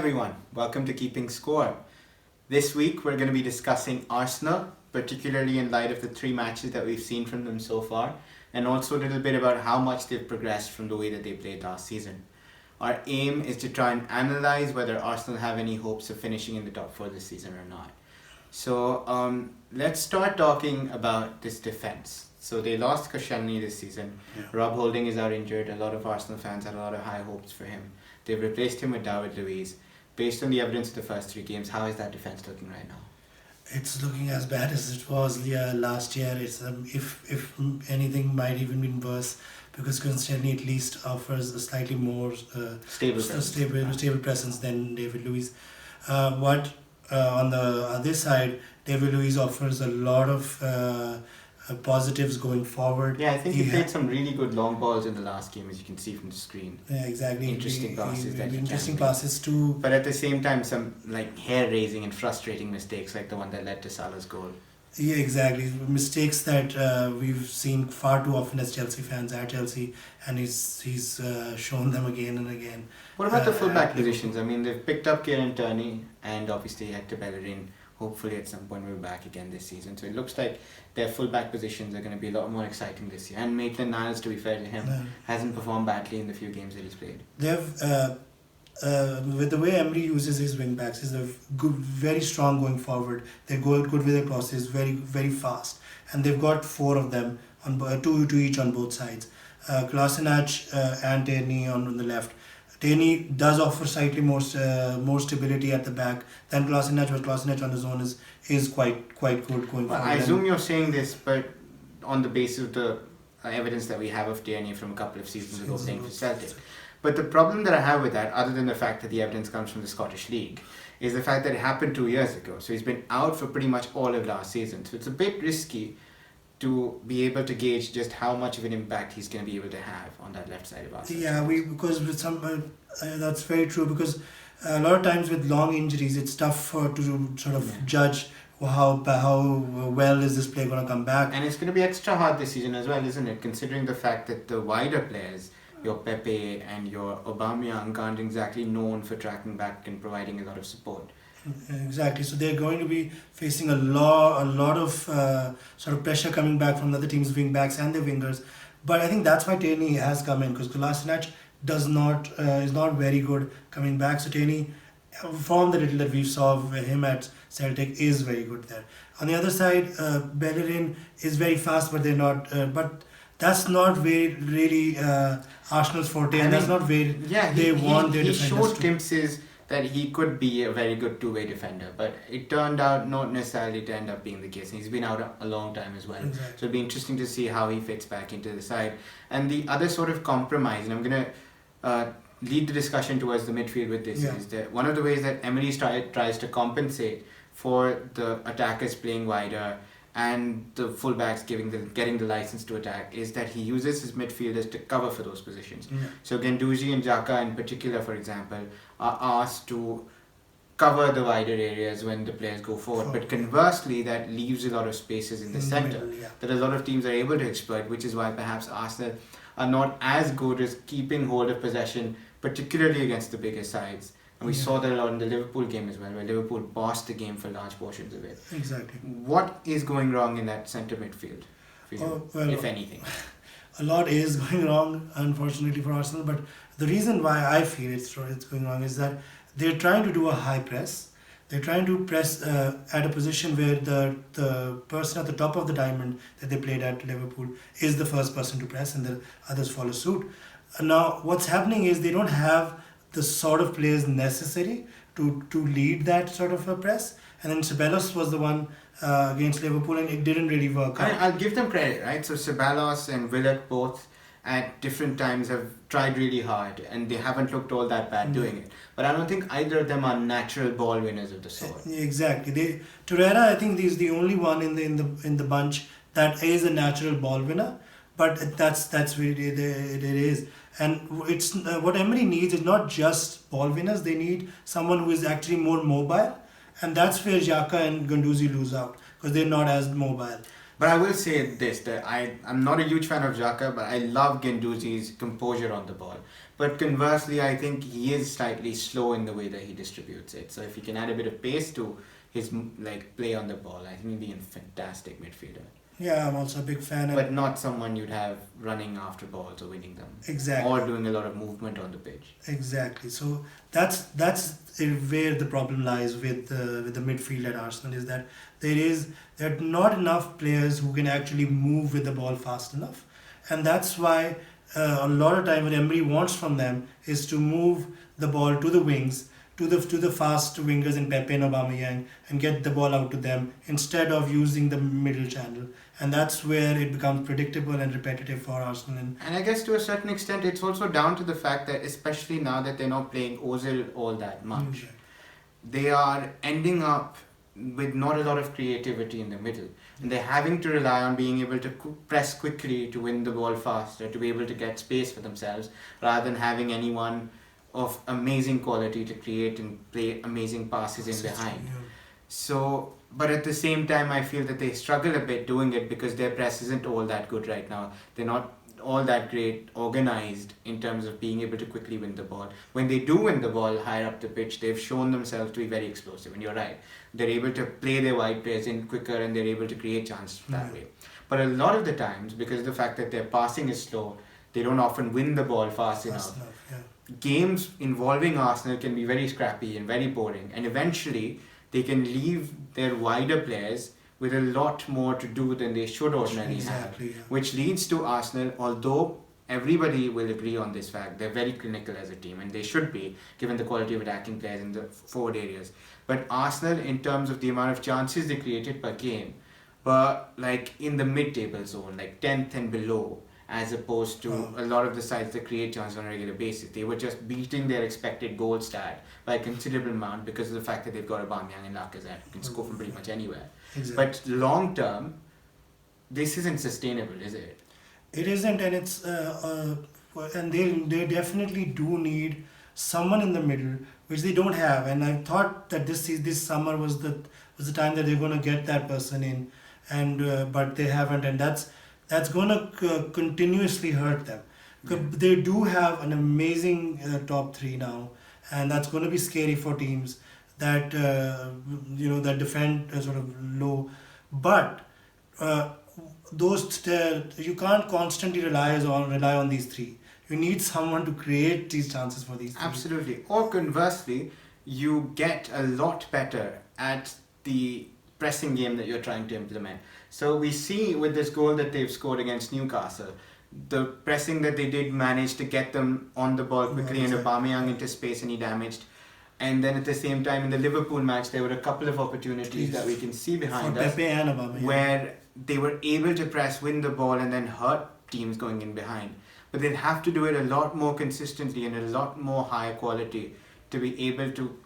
everyone, welcome to Keeping Score. This week we're going to be discussing Arsenal, particularly in light of the three matches that we've seen from them so far, and also a little bit about how much they've progressed from the way that they played last season. Our aim is to try and analyse whether Arsenal have any hopes of finishing in the top four this season or not. So let's start talking about this defence. So they lost Koscielny this season. Yeah. Rob Holding is out injured. A lot of Arsenal fans had a lot of high hopes for him. They've replaced him with David Luiz. Based on the evidence of the first three games, how is that defence looking right now? It's looking as bad as it was last year. It's if anything, might even been worse because Koscielny at least offers a slightly more Stable presence. stable presence than David Luiz. But on the other side, David Luiz offers a lot of positives going forward. Yeah, I think he played some really good long balls in the last game, as you can see from the screen. Yeah, exactly. Interesting Interesting passes too. But at the same time, some like hair-raising and frustrating mistakes, like the one that led to Salah's goal. Yeah, exactly. Mistakes that we've seen far too often as Chelsea fans at Chelsea, and he's shown them again and again. What about the fullback positions? I mean, they've picked up Kieran Tierney and obviously Hector Bellerin. Hopefully at some point we're back again this season. So it looks like their fullback positions are going to be a lot more exciting this year. And Maitland-Niles, to be fair to him, hasn't performed badly in the few games that he's played. They've with the way Emery uses his wing backs, is good, very strong going forward. They're good with their crosses, very fast, and they've got four of them on two each on both sides. Kolasinac and Tierney on the left. Tierney does offer slightly more stability at the back than Kolasinac, but Kolasinac on his own is quite good going forward. I assume you're saying this, but on the basis of the evidence that we have of Tierney from a couple of seasons ago playing for Celtic. But the problem that I have with that, other than the fact that the evidence comes from the Scottish League, is the fact that it happened 2 years ago. So he's been out for pretty much all of last season. So it's a bit risky to be able to gauge just how much of an impact he's going to be able to have on that left side of Arsenal. Yeah, because with some that's very true, because a lot of times with long injuries, it's tough to sort of judge how well is this player going to come back. And it's going to be extra hard this season as well, isn't it? Considering the fact that the wider players, your Pepe and your Aubameyang, aren't exactly known for tracking back and providing a lot of support. Exactly. So they're going to be facing a lot of sort of pressure coming back from the other team's wing backs and their wingers. But I think that's why Tierney has come in, because Kolasinac is not very good coming back. So Tierney, from the little that we saw of him at Celtic, is very good there. On the other side, Bellerin is very fast, but they're not. But that's not really Arsenal's forte, and that's not where they want their defenders to. He showed glimpses that he could be a very good two-way defender, but it turned out not necessarily to end up being the case. And he's been out a long time as well. Exactly. So it'll be interesting to see how he fits back into the side. And the other sort of compromise, and I'm going to lead the discussion towards the midfield with this, is that one of the ways that Emery tries to compensate for the attackers playing wider and the fullbacks getting the license to attack is that he uses his midfielders to cover for those positions. So Guendouzi and Xhaka in particular, for example, are asked to cover the wider areas when the players go forward. But conversely, that leaves a lot of spaces in the centre that a lot of teams are able to exploit, which is why perhaps Arsenal are not as good as keeping hold of possession, particularly against the bigger sides. And we saw that a lot in the Liverpool game as well, where Liverpool bossed the game for large portions of it. Exactly. What is going wrong in that centre midfield, for you, if anything? A lot is going wrong, unfortunately, for Arsenal. But the reason why I feel it's going wrong is that they're trying to do a high press. They're trying to press at a position where the person at the top of the diamond that they played at Liverpool is the first person to press, and the others follow suit. Now, what's happening is they don't have the sort of players necessary to lead that sort of a press. And then Ceballos was the one against Liverpool, and it didn't really work out. I'll give them credit, right? So Ceballos and Willock both at different times have tried really hard, and they haven't looked all that bad doing it. But I don't think either of them are natural ball winners of the sort. Exactly. Torreira, I think, is the only one in the bunch that is a natural ball winner. But that's really it is. And it's what Emery needs is not just ball winners. They need someone who is actually more mobile, and that's where Xhaka and Guendouzi lose out, because they're not as mobile. But I will say this, that I'm not a huge fan of Xhaka, but I love Guendouzi's composure on the ball. But conversely, I think he is slightly slow in the way that he distributes it. So if he can add a bit of pace to his like play on the ball, I think he'd be a fantastic midfielder. Yeah, I'm also a big fan of. But not someone you'd have running after balls or winning them. Exactly. Or doing a lot of movement on the pitch. Exactly. So that's where the problem lies with the midfield at Arsenal, is that there are not enough players who can actually move with the ball fast enough, and that's why a lot of time what Emery wants from them is to move the ball to the wings, to the fast wingers in Pepe and Aubameyang, and get the ball out to them instead of using the middle channel, and that's where it becomes predictable and repetitive for Arsenal. And I guess to a certain extent, it's also down to the fact that, especially now that they're not playing Ozil all that much, they are ending up with not a lot of creativity in the middle. And they're having to rely on being able to press quickly to win the ball faster, to be able to get space for themselves, rather than having anyone of amazing quality to create and play amazing passes in behind. So, but at the same time, I feel that they struggle a bit doing it because their press isn't all that good right now. They're not all that great organized in terms of being able to quickly win the ball. When they do win the ball higher up the pitch, they've shown themselves to be very explosive. And you're right, they're able to play their wide players in quicker and they're able to create chances that way. But a lot of the times, because of the fact that their passing is slow, they don't often win the ball fast enough. Games involving Arsenal can be very scrappy and very boring, and eventually they can leave their wider players with a lot more to do than they should ordinarily have, which leads to Arsenal, although everybody will agree on this fact, they're very clinical as a team, and they should be, given the quality of attacking players in the forward areas. But Arsenal, in terms of the amount of chances they created per game, but like in the mid-table zone, like 10th and below, as opposed to a lot of the sides that create chances on a regular basis. They were just beating their expected goal stat by a considerable amount because of the fact that they've got Aubameyang and Lacazette who can score from pretty much anywhere. Exactly. But long term, this isn't sustainable, is it? It isn't, and it's and they definitely do need someone in the middle, which they don't have. And I thought that this summer was the time that they're going to get that person in, and but they haven't, and that's going to continuously hurt them. They do have an amazing top three now, and that's going to be scary for teams that that defend sort of low. But you can't constantly rely on these three. You need someone to create these chances for these three. Absolutely. Or conversely, you get a lot better at the pressing game that you're trying to implement. So we see with this goal that they've scored against Newcastle, the pressing that they did manage to get them on the ball quickly and Aubameyang into space and he damaged. And then at the same time in the Liverpool match, there were a couple of opportunities that we can see behind us Pepe and Aubameyang, where they were able to press, win the ball and then hurt teams going in behind. But they'd have to do it a lot more consistently and a lot more higher quality to be able to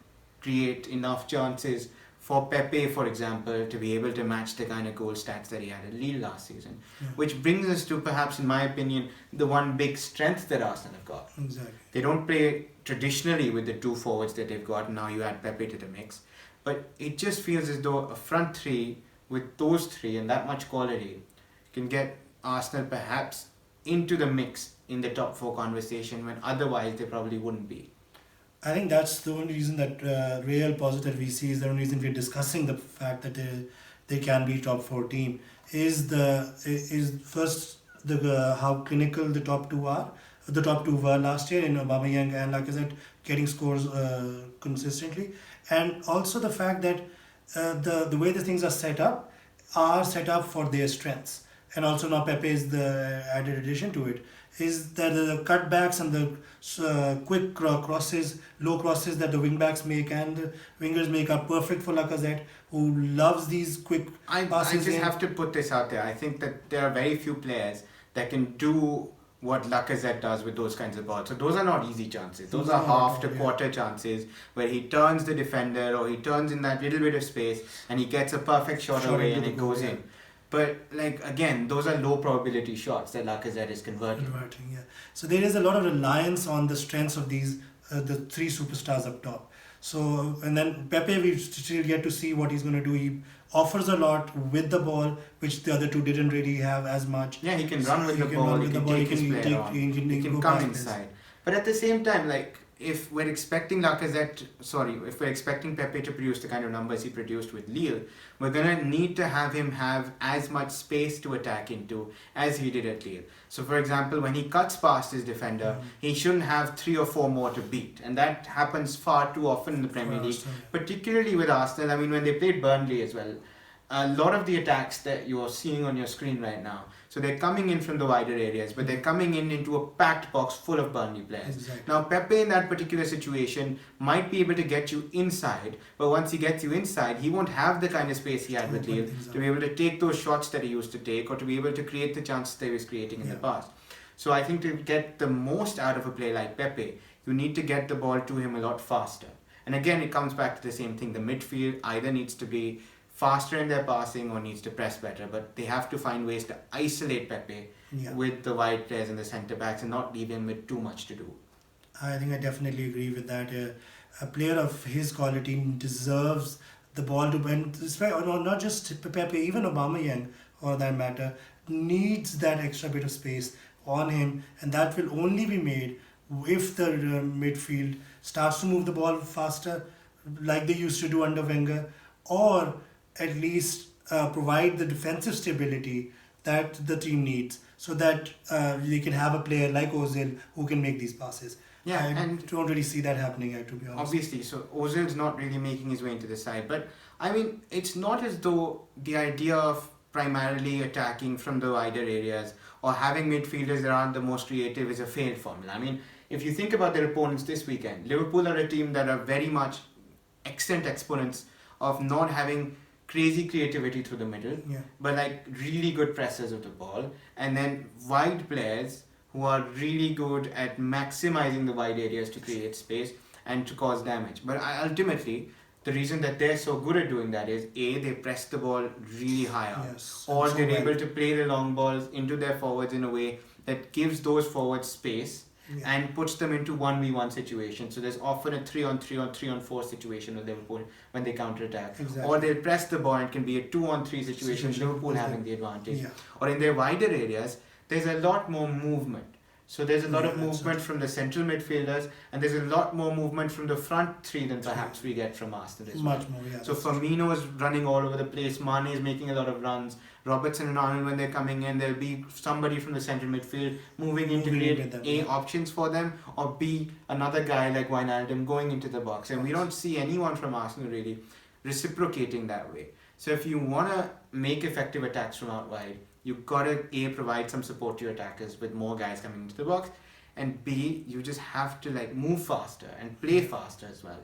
create enough chances for Pepe, for example, to be able to match the kind of goal stats that he had at Lille last season. Which brings us to, perhaps in my opinion, the one big strength that Arsenal have got. Exactly. They don't play traditionally with the two forwards that they've got, now you add Pepe to the mix. But it just feels as though a front three with those three and that much quality can get Arsenal perhaps into the mix in the top four conversation when otherwise they probably wouldn't be. I think that's the only reason that Real Positive VC is the only reason we're discussing the fact that they can be top four team is first how clinical the top two are. The top two were last year in Aubameyang and Lacazette getting scores consistently, and also the fact that the way the things are set up for their strengths, and also now Pepe is the added addition to it. Is that the cutbacks and the quick crosses, low crosses that the wingbacks make and the wingers make are perfect for Lacazette, who loves these quick passes. I just have to put this out there. I think that there are very few players that can do what Lacazette does with those kinds of balls. So those are not easy chances. Those are half to quarter chances where he turns the defender or he turns in that little bit of space and he gets a perfect shot away and it goes in. But again, those are low probability shots that Lacazette is converting. So there is a lot of reliance on the strengths of these the three superstars up top. So and then Pepe, we still get to see what he's going to do. offers a lot with the ball, which the other two didn't really have as much. Yeah, he can run with He the can ball, run he with can the ball, take his player on, he can go come past this. inside. But at the same time, like, if we're expecting if we're expecting Pepe to produce the kind of numbers he produced with Lille, we're gonna need to have him have as much space to attack into as he did at Lille. So, for example, when he cuts past his defender, he shouldn't have 3 or 4 more to beat, and that happens far too often in the Premier League, particularly with Arsenal. I mean, when they played Burnley as well, a lot of the attacks that you are seeing on your screen right now, so they're coming in from the wider areas, but they're coming in into a packed box full of Burnley players. Exactly. Now, Pepe in that particular situation might be able to get you inside, but once he gets you inside, he won't have the kind of space he had with Lille to be able to take those shots that he used to take, or to be able to create the chances that he was creating in the past. So I think to get the most out of a player like Pepe, you need to get the ball to him a lot faster. And again, it comes back to the same thing. The midfield either needs to be faster in their passing or needs to press better, but they have to find ways to isolate Pepe with the wide players and the centre backs and not leave him with too much to do. I think I definitely agree with that. A player of his quality deserves the ball to bend. Not just Pepe, even Aubameyang, for that matter, needs that extra bit of space on him, and that will only be made if the midfield starts to move the ball faster, like they used to do under Wenger, or at least provide the defensive stability that the team needs, so that they can have a player like Ozil who can make these passes. Yeah, I and don't really see that happening, to be honest. Obviously, so Ozil's not really making his way into the side, but I mean, it's not as though the idea of primarily attacking from the wider areas or having midfielders that aren't the most creative is a failed formula. I mean, if you think about their opponents this weekend, Liverpool are a team that are very much excellent exponents of not having crazy creativity through the middle, but like really good pressers of the ball, and then wide players who are really good at maximizing the wide areas to create space and to cause damage. But ultimately, the reason that they're so good at doing that is A, they press the ball really high up, or they're able to play the long balls into their forwards in a way that gives those forwards space and puts them into 1v1 situations. So there's often a 3-on-3 or 3-on-4 situation with Liverpool when they counter-attack. Or they'll press the ball and it can be a 2-on-3 situation, Liverpool having the advantage. Or in their wider areas, there's a lot more movement. So there's a lot of movement from the central midfielders, and there's a lot more movement from the front three than perhaps we get from Arsenal as well. Much more, yeah. So Firmino is running all over the place, Mane is making a lot of runs, Robertson and Arnold, when they're coming in, there'll be somebody from the central midfield moving in to create A, options for them, or B, another guy like Wijnaldum going into the box. And we don't see anyone from Arsenal really reciprocating that way. So if you want to make effective attacks from out wide, you've got to A, provide some support to your attackers with more guys coming into the box, and B, you just have to like move faster and play faster as well.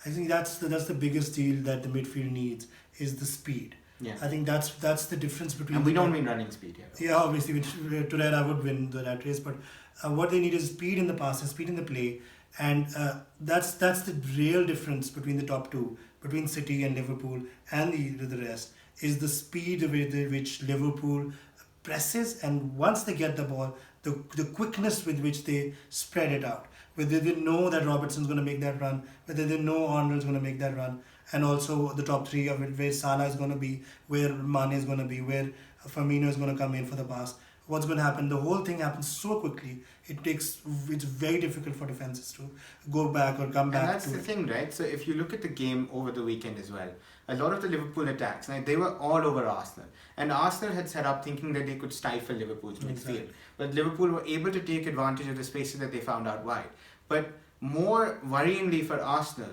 I think that's the biggest deal that the midfield needs, is the speed. Yeah. I think that's the difference between. And we don't mean running speed here. Yeah, obviously, today I would win that race, but what they need is speed in the pass and speed in the play, and that's the real difference between the top two, between City and Liverpool and the rest, is the speed with which Liverpool presses, and once they get the ball, the quickness with which they spread it out. Whether they know that Robertson's going to make that run, whether they know Arnold's going to make that run, and also the top three of it, where Salah is going to be, where Mane is going to be, where Firmino is going to come in for the pass. What's going to happen? The whole thing happens so quickly. It's very difficult for defenses to go back or come back. And that's the thing, right? So if you look at the game over the weekend as well, a lot of the Liverpool attacks, they were all over Arsenal. And Arsenal had set up thinking that they could stifle Liverpool's midfield. But Liverpool were able to take advantage of the spaces that they found out wide. But more worryingly for Arsenal,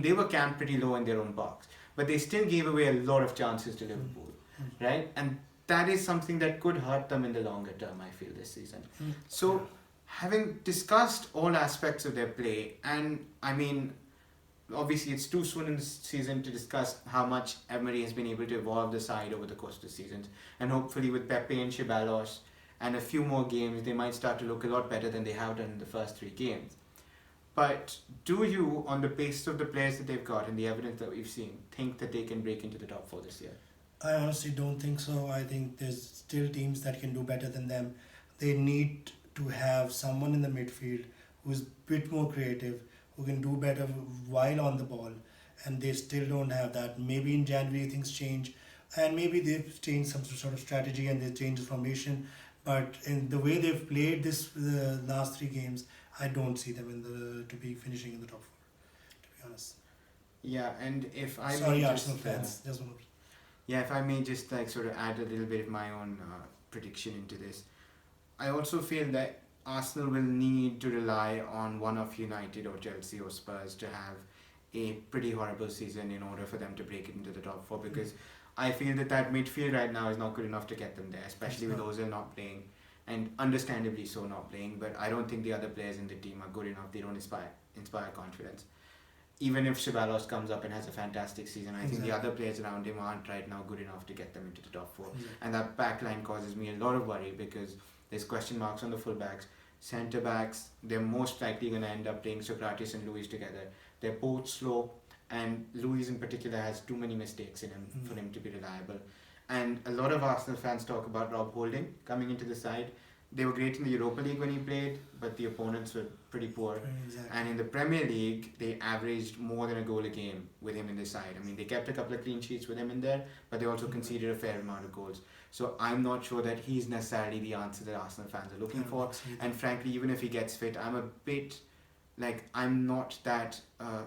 they were camped pretty low in their own box. But they still gave away a lot of chances to Liverpool, right? And that is something that could hurt them in the longer term, I feel, this season. So, having discussed all aspects of their play, and obviously it's too soon in the season to discuss how much Emery has been able to evolve the side over the course of the season, and hopefully with Pepe and Ceballos and a few more games, they might start to look a lot better than they have done in the first 3 games. But do you, on the basis of the players that they've got and the evidence that we've seen, think that they can break into the top 4 this year? I honestly don't think so. I think there's still teams that can do better than them. They need to have someone in the midfield who's a bit more creative, who can do better while on the ball, and they still don't have that. Maybe in January things change, and maybe they've changed some sort of strategy and they've changed the formation. But in the way they've played this the last 3 games, I don't see them in the to be finishing in the top 4. To be honest. Yeah, and if I Sorry, may Arsenal just, fans. Just want to. yeah, if I may just like sort of add a little bit of my own prediction into this, I also feel that Arsenal will need to rely on one of United or Chelsea or Spurs to have a pretty horrible season in order for them to break it into the top 4, because I feel that midfield right now is not good enough to get them there, especially with Ozil not playing, and understandably so not playing, but I don't think the other players in the team are good enough. They don't inspire confidence. Even if Ceballos comes up and has a fantastic season, I think the other players around him aren't right now good enough to get them into the top 4. And that back line causes me a lot of worry, because there's question marks on the fullbacks. Centre backs, they're most likely going to end up playing Socrates and Luis together. They're both slow, and Luis in particular has too many mistakes in him for him to be reliable. And a lot of Arsenal fans talk about Rob Holding coming into the side. They were great in the Europa League when he played, but the opponents were pretty poor. Exactly. And in the Premier League, they averaged more than a goal a game with him in the side. I mean, they kept a couple of clean sheets with him in there, but they also conceded a fair amount of goals. So I'm not sure that he's necessarily the answer that Arsenal fans are looking for. And frankly, even if he gets fit, I'm a bit like, I'm not that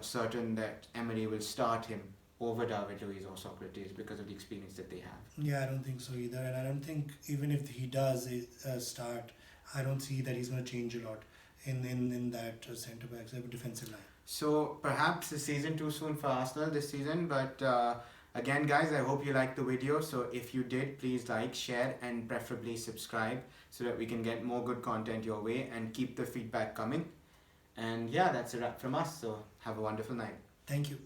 certain that Emery will start him over David Luiz or Socrates because of the experience that they have. Yeah, I don't think so either, and I don't think even if he does start, I don't see that he's going to change a lot in that centre back defensive line. So perhaps a season too soon for Arsenal this season, but again guys, I hope you liked the video. So if you did, please like, share and preferably subscribe so that we can get more good content your way, and keep the feedback coming. And yeah, that's a wrap from us, so have a wonderful night. Thank you.